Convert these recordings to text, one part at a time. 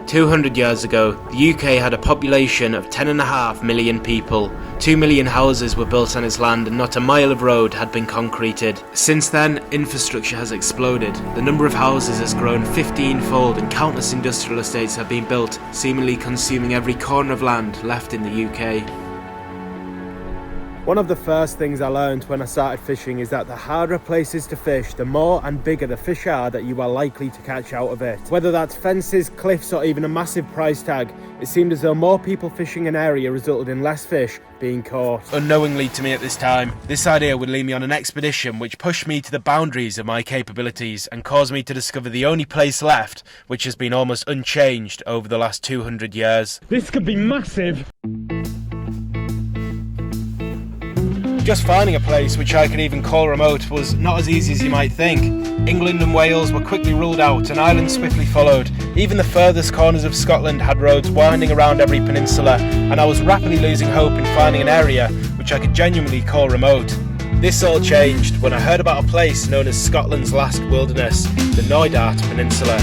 200 years ago, the UK had a population of 10.5 million people. 2 million houses were built on its land and not a mile of road had been concreted. Since then, infrastructure has exploded. The number of houses has grown 15-fold and countless industrial estates have been built, seemingly consuming every corner of land left in the UK. One of the first things I learned when I started fishing is that the harder a place is to fish, the more and bigger the fish are that you are likely to catch out of it. Whether that's fences, cliffs or even a massive price tag, it seemed as though more people fishing an area resulted in less fish being caught. Unknowingly to me at this time, this idea would lead me on an expedition which pushed me to the boundaries of my capabilities and caused me to discover the only place left which has been almost unchanged over the last 200 years. This could be massive! Just finding a place which I could even call remote was not as easy as you might think. England and Wales were quickly ruled out and Ireland swiftly followed. Even the furthest corners of Scotland had roads winding around every peninsula, and I was rapidly losing hope in finding an area which I could genuinely call remote. This all changed when I heard about a place known as Scotland's last wilderness, the Knoydart Peninsula.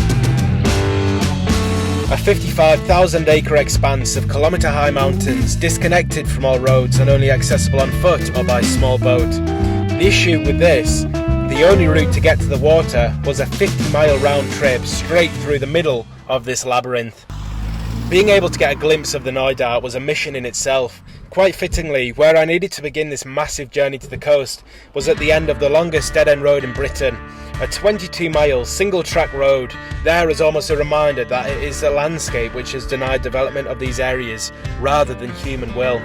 A 55,000 acre expanse of kilometre-high mountains, disconnected from all roads and only accessible on foot or by small boat. The issue with this, the only route to get to the water was a 50-mile round trip straight through the middle of this labyrinth. Being able to get a glimpse of the Knoydart was a mission in itself. Quite fittingly, where I needed to begin this massive journey to the coast was at the end of the longest dead-end road in Britain. A 22-mile single-track road, there as almost a reminder that it is the landscape which has denied development of these areas rather than human will.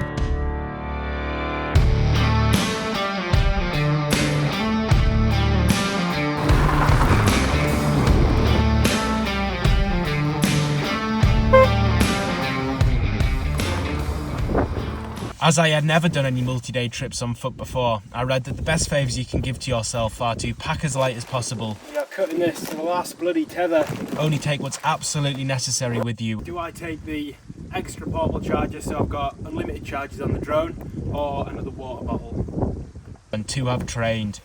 As I had never done any multi-day trips on foot before, I read that the best favours you can give to yourself are to pack as light as possible. You're not cutting this to the last bloody tether. Only take what's absolutely necessary with you. Do I take the extra portable charger so I've got unlimited charges on the drone, or another water bottle? And to have trained.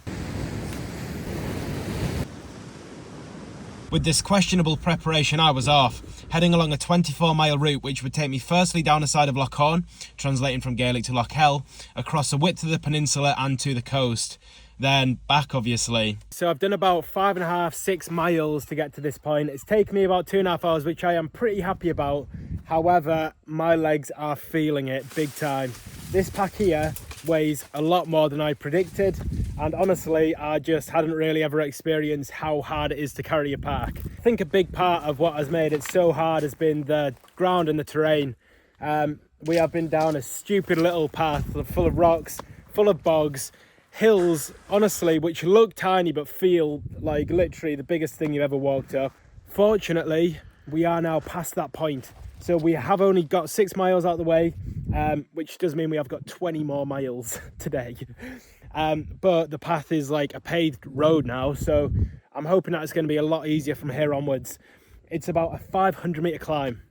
With this questionable preparation, I was off, heading along a 24-mile route which would take me firstly down the side of Loch Horn, translating from Gaelic to Loch Hell, across the width of the peninsula and to the coast, then back obviously. So I've done about 5.5–6 miles to get to this point. It's taken me about 2.5 hours, which I am pretty happy about. However, my legs are feeling it big time. This pack here weighs a lot more than I predicted, and honestly I just hadn't really ever experienced how hard it is to carry a pack. I think a big part of what has made it so hard has been the ground and the terrain. We have been down a stupid little path full of rocks, full of bogs, hills, honestly, which look tiny but feel like literally the biggest thing you've ever walked up. Fortunately, we are now past that point. So we have only got 6 miles out of the way, which does mean we have got 20 more miles today. But the path is like a paved road now, so I'm hoping that it's going to be a lot easier from here onwards. It's about a 500-metre climb,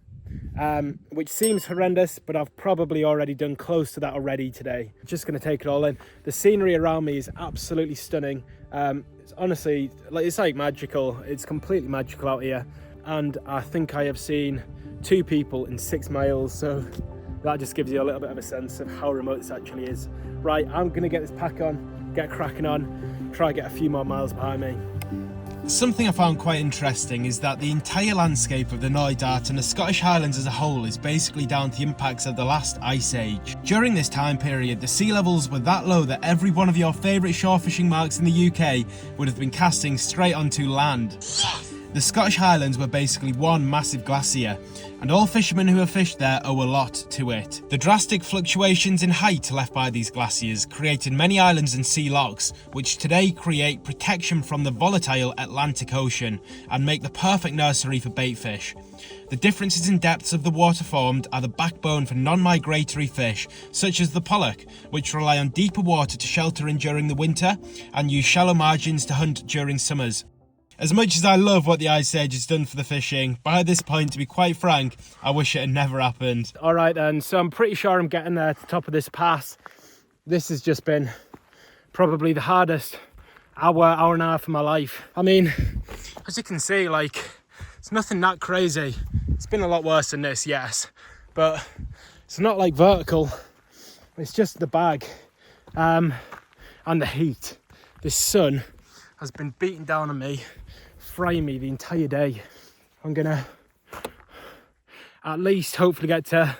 which seems horrendous, but I've probably already done close to that already today. Just going to take it all in. The scenery around me is absolutely stunning. It's honestly, it's like magical. It's completely magical out here. And I think I have seen 2 people in 6 miles, so that just gives you a little bit of a sense of how remote this actually is. Right, I'm gonna get this pack on, get cracking on, try and get a few more miles behind me. Something I found quite interesting is that the entire landscape of the Knoydart and the Scottish Highlands as a whole is basically down to the impacts of the last ice age. During this time period, the sea levels were that low that every one of your favourite shore fishing marks in the UK would have been casting straight onto land. The Scottish Highlands were basically one massive glacier, and all fishermen who have fished there owe a lot to it. The drastic fluctuations in height left by these glaciers created many islands and sea locks, which today create protection from the volatile Atlantic Ocean and make the perfect nursery for bait fish. The differences in depths of the water formed are the backbone for non-migratory fish, such as the pollock, which rely on deeper water to shelter in during the winter and use shallow margins to hunt during summers. As much as I love what the Ice Age has done for the fishing, by this point, to be quite frank, I wish it had never happened. All right then, so I'm pretty sure I'm getting there to the top of this pass. This has just been probably the hardest hour and a half of my life. I mean, as you can see, like, it's nothing that crazy. It's been a lot worse than this, yes, but it's not like vertical. It's just the bag and the heat. This sun has been beating down on me, frying me the entire day. I'm gonna at least hopefully get to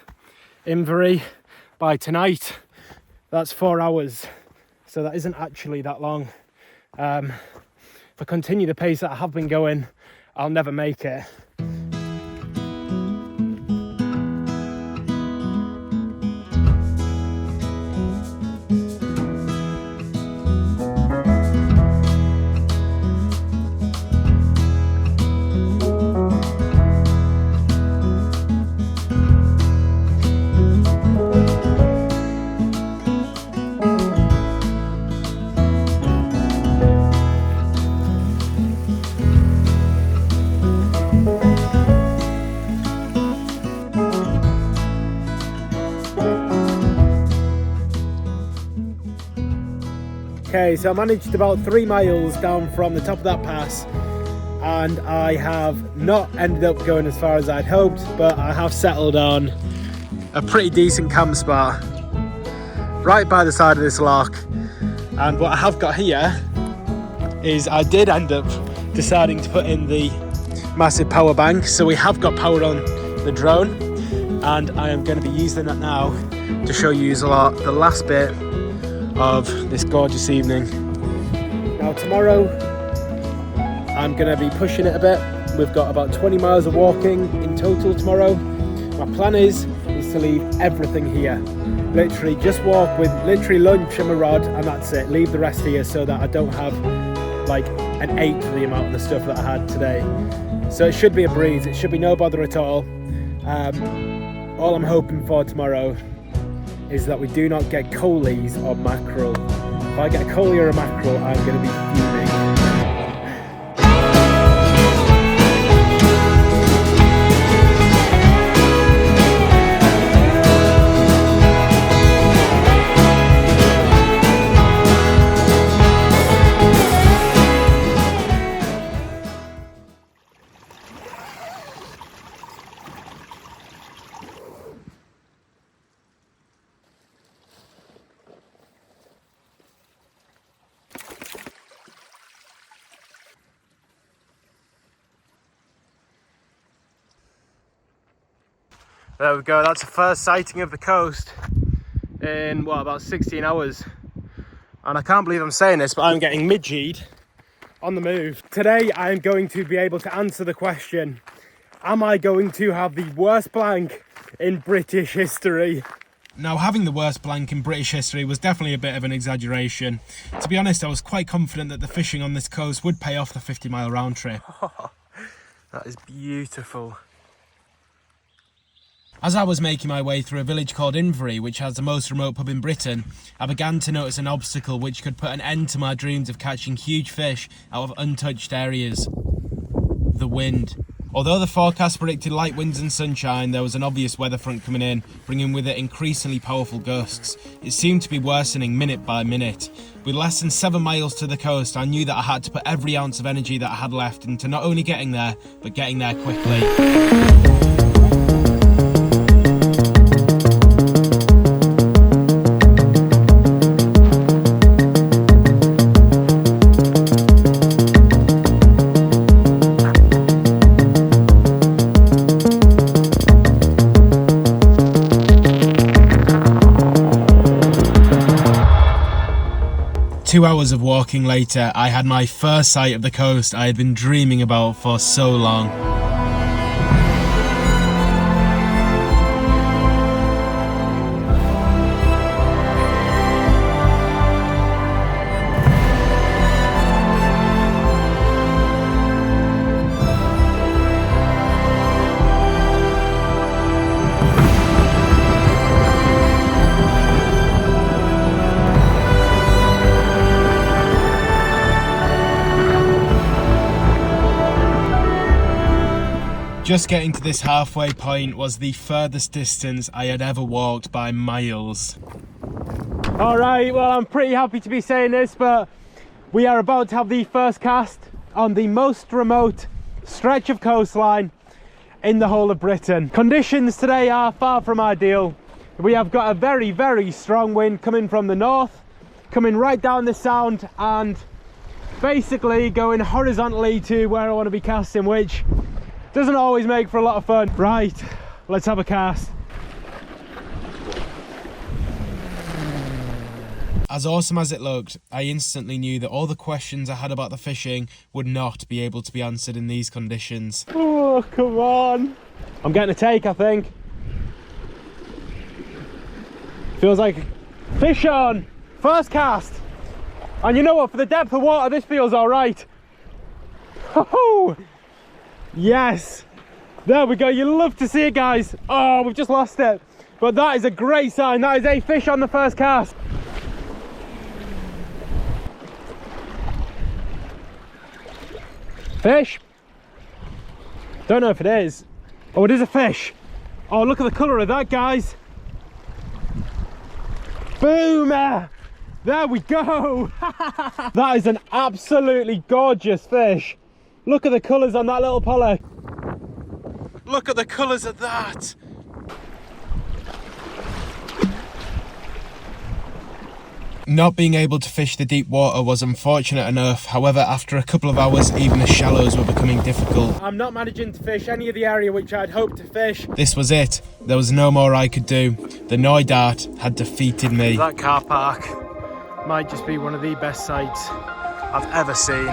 Inverie by tonight. That's 4 hours, so that isn't actually that long. If I continue the pace that I have been going, I'll never make it. Okay, so I managed about 3 miles down from the top of that pass, and I have not ended up going as far as I'd hoped, but I have settled on a pretty decent camp spot right by the side of this loch. And what I have got here is I did end up deciding to put in the massive power bank, so we have got power on the drone, and I am going to be using that now to show you the last bit of this gorgeous evening. Now tomorrow I'm going to be pushing it a bit. We've got about 20 miles of walking in total tomorrow. My plan is to leave everything here. Literally just walk with literally lunch and my rod, and that's it. Leave the rest here so that I don't have like an eighth of the amount of the stuff that I had today. So it should be a breeze. It should be no bother at all. All I'm hoping for tomorrow is that we do not get coalies or mackerel. If I get a coalie or a mackerel, I'm going to be fuming. There we go, that's the first sighting of the coast in, what, about 16 hours. And I can't believe I'm saying this, but I'm getting midgied on the move. Today I'm going to be able to answer the question, am I going to have the worst blank in British history? Now, having the worst blank in British history was definitely a bit of an exaggeration. To be honest, I was quite confident that the fishing on this coast would pay off the 50-mile round trip. Oh, that is beautiful. As I was making my way through a village called Inverie, which has the most remote pub in Britain, I began to notice an obstacle which could put an end to my dreams of catching huge fish out of untouched areas. The wind. Although the forecast predicted light winds and sunshine, there was an obvious weather front coming in, bringing with it increasingly powerful gusts. It seemed to be worsening minute by minute. With less than 7 miles to the coast, I knew that I had to put every ounce of energy that I had left into not only getting there, but getting there quickly. 2 hours of walking later, I had my first sight of the coast I had been dreaming about for so long. Just getting to this halfway point was the furthest distance I had ever walked by miles. Alright, well, I'm pretty happy to be saying this, but we are about to have the first cast on the most remote stretch of coastline in the whole of Britain. Conditions today are far from ideal. We have got a very, very strong wind coming from the north, coming right down the sound and basically going horizontally to where I want to be casting, which doesn't always make for a lot of fun. Right, let's have a cast. As awesome as it looked, I instantly knew that all the questions I had about the fishing would not be able to be answered in these conditions. Oh, come on. I'm getting a take, I think. Feels like fish on. First cast. And you know what, for the depth of water, this feels all right. Oh, yes. There we go. You love to see it, guys. Oh, we've just lost it. But that is a great sign. That is a fish on the first cast. Fish? Don't know if it is. Oh, it is a fish. Oh, look at the colour of that, guys. Boom! There we go. That is an absolutely gorgeous fish. Look at the colours on that little pollock. Look at the colours of that. Not being able to fish the deep water was unfortunate enough. However, after a couple of hours, even the shallows were becoming difficult. I'm not managing to fish any of the area which I'd hoped to fish. This was it. There was no more I could do. The Knoydart had defeated me. That car park might just be one of the best sights I've ever seen.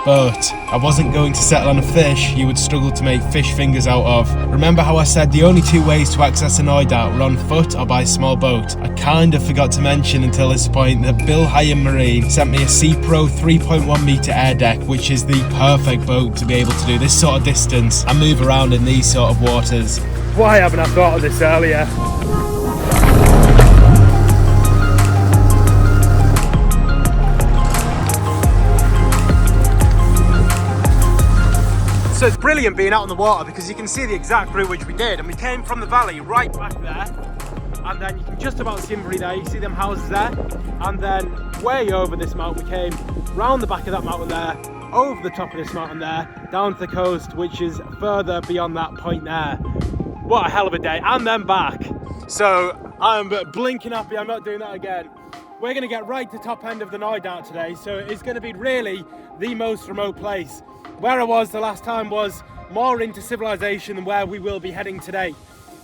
But I wasn't going to settle on a fish you would struggle to make fish fingers out of. Remember how I said the only two ways to access a Knoydart were on foot or by a small boat? I kind of forgot to mention until this point that Bill Higham Marine sent me a Seapro 3.1 metre Airdeck, which is the perfect boat to be able to do this sort of distance and move around in these sort of waters. Why haven't I thought of this earlier? So it's brilliant being out on the water because you can see the exact route which we did, and we came from the valley right back there, and then you can just about see everybody there. You see them houses there, and then way over this mountain we came round the back of that mountain there, over the top of this mountain there, down to the coast, which is further beyond that point there. What a hell of a day, and then back. So I'm blinking happy I'm not doing that again. We're going to get right to the top end of the Knoydart today, so it's going to be really the most remote place. Where I was the last time was more into civilization than where we will be heading today,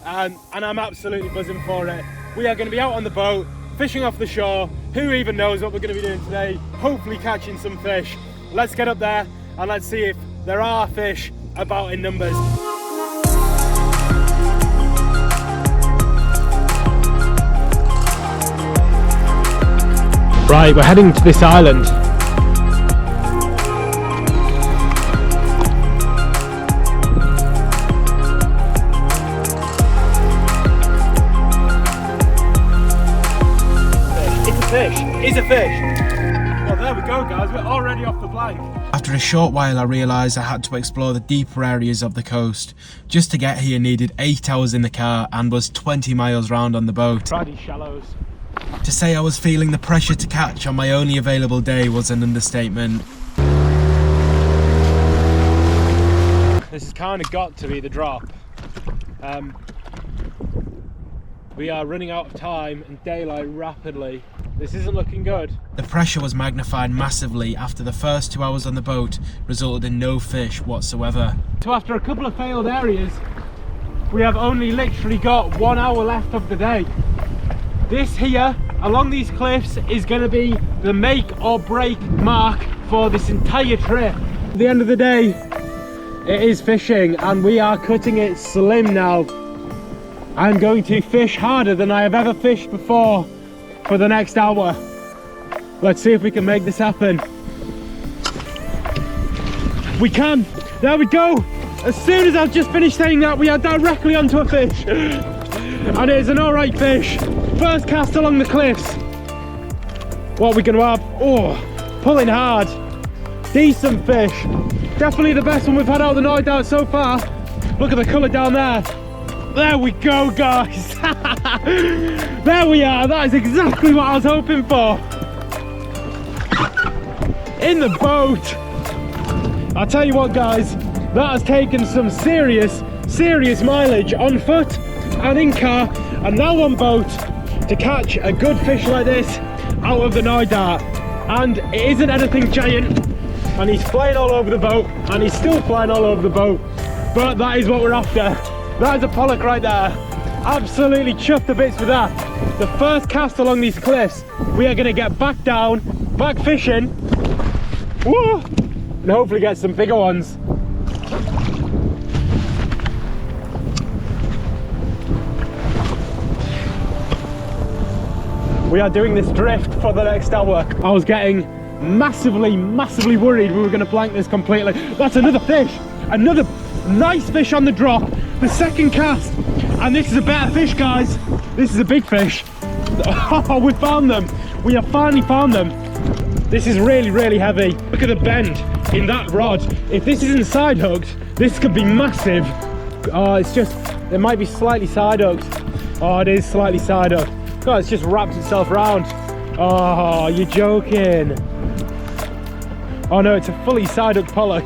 and I'm absolutely buzzing for it. We are going to be out on the boat, fishing off the shore. Who even knows what we're going to be doing today? Hopefully catching some fish. Let's get up there and let's see if there are fish about in numbers. Right, we're heading to this island. It's a fish. Well, there we go, guys. We're already off the blank. After a short while, I realised I had to explore the deeper areas of the coast. Just to get here needed 8 hours in the car and was 20 miles round on the boat. Try these shallows. To say I was feeling the pressure to catch on my only available day was an understatement. This has kind of got to be the drop. We are running out of time and daylight rapidly. This isn't looking good. The pressure was magnified massively after the first 2 hours on the boat resulted in no fish whatsoever. So after a couple of failed areas, we have only literally got 1 hour left of the day. This here, along these cliffs, is going to be the make or break mark for this entire trip. At the end of the day, it is fishing and we are cutting it slim now. I'm going to fish harder than I have ever fished before for the next hour. Let's see if we can make this happen. We can! There we go! As soon as I've just finished saying that, we are directly onto a fish. And it is an alright fish. First cast along the cliffs. What are we going to have? Oh, pulling hard. Decent fish. Definitely the best one we've had out of the Knoydart so far. Look at the colour down there. There we go, guys. There we are. That is exactly what I was hoping for. In the boat. I'll tell you what, guys, That has taken some serious mileage on foot and in car, and now on boat to catch a good fish like this out of the Knoydart. And it isn't anything giant, and he's flying all over the boat, and he's still flying all over the boat, but that is what we're after. That is a pollock right there. Absolutely chuffed to bits with that. The first cast along these cliffs, we are going to get back down, back fishing, woo, and hopefully get some bigger ones. We are doing this drift for the next hour. I was getting massively worried we were going to blank this completely. That's another fish, another nice fish on the drop, the second cast, and this is a better fish, guys. This is a big fish. Oh, we found them. We have finally found them. This is really heavy. Look at the bend in that rod. If this isn't side hooked, this could be massive. Oh, it's just, it might be slightly side hooked. Oh, it is slightly side hooked. God, it's just wrapped itself around. Oh, you're joking. Oh no, it's a fully side hooked pollock.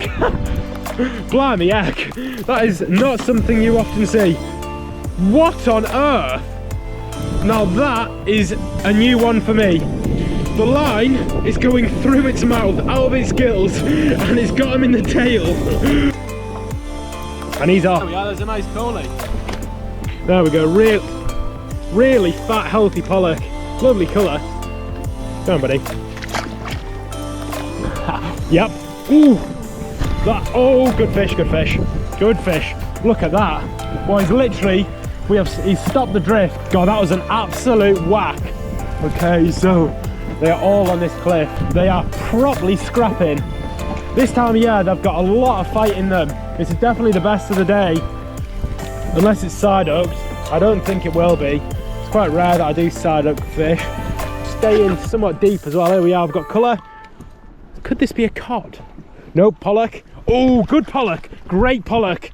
Blimey heck, that is not something you often see. What on earth? Now that is a new one for me. The line is going through its mouth, out of its gills, and it's got him in the tail. And he's off. Oh yeah, there's a nice collie. There we go, really fat, healthy pollock. Lovely colour. Come on, buddy. Yep. Ooh. That. Oh, good fish, good fish. Good fish. Look at that. Boys, literally, he's stopped the drift. God, that was an absolute whack. Okay, so they are all on this cliff. They are properly scrapping. This time of year, they've got a lot of fight in them. This is definitely the best of the day. Unless it's side hooked. I don't think it will be. It's quite rare that I do side hook fish. Staying somewhat deep as well. Here we are, we've got colour. Could this be a cod? Nope, pollock. Oh, good pollock. Great pollock.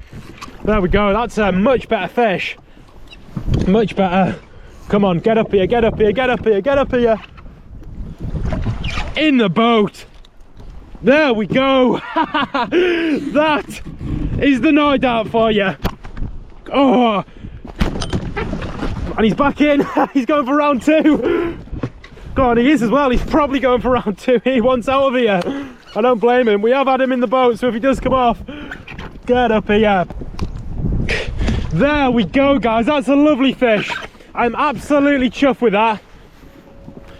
There we go. That's a much better fish. Much better. Come on, get up here, get up here, get up here, get up here. In the boat. There we go. That is the Knoydart for you. Oh. And he's back in. He's going for round two. Go on, he is as well. He's probably going for round two. He wants out of here. I don't blame him. We have had him in the boat, so if he does come off, get up here. There we go, guys. That's a lovely fish. I'm absolutely chuffed with that.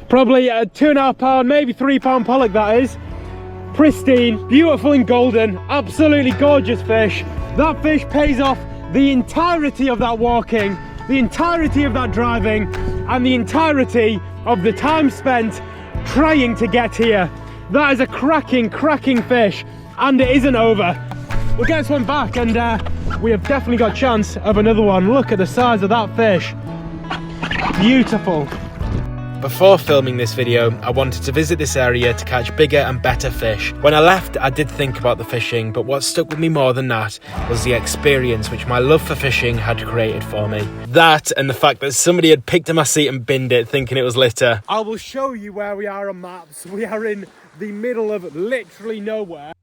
Probably a 2.5 pound, maybe 3 pound pollock, that is. Pristine, beautiful and golden, absolutely gorgeous fish. That fish pays off the entirety of that walking, the entirety of that driving, and the entirety of the time spent trying to get here. That is a cracking fish, and it isn't over. We'll get this one back, and we have definitely got a chance of another one. Look at the size of that fish. Beautiful. Before filming this video, I wanted to visit this area to catch bigger and better fish. When I left, I did think about the fishing, but what stuck with me more than that was the experience which my love for fishing had created for me. That and the fact that somebody had picked up my seat and binned it thinking it was litter. I will show you where we are on maps. We are in the middle of literally nowhere.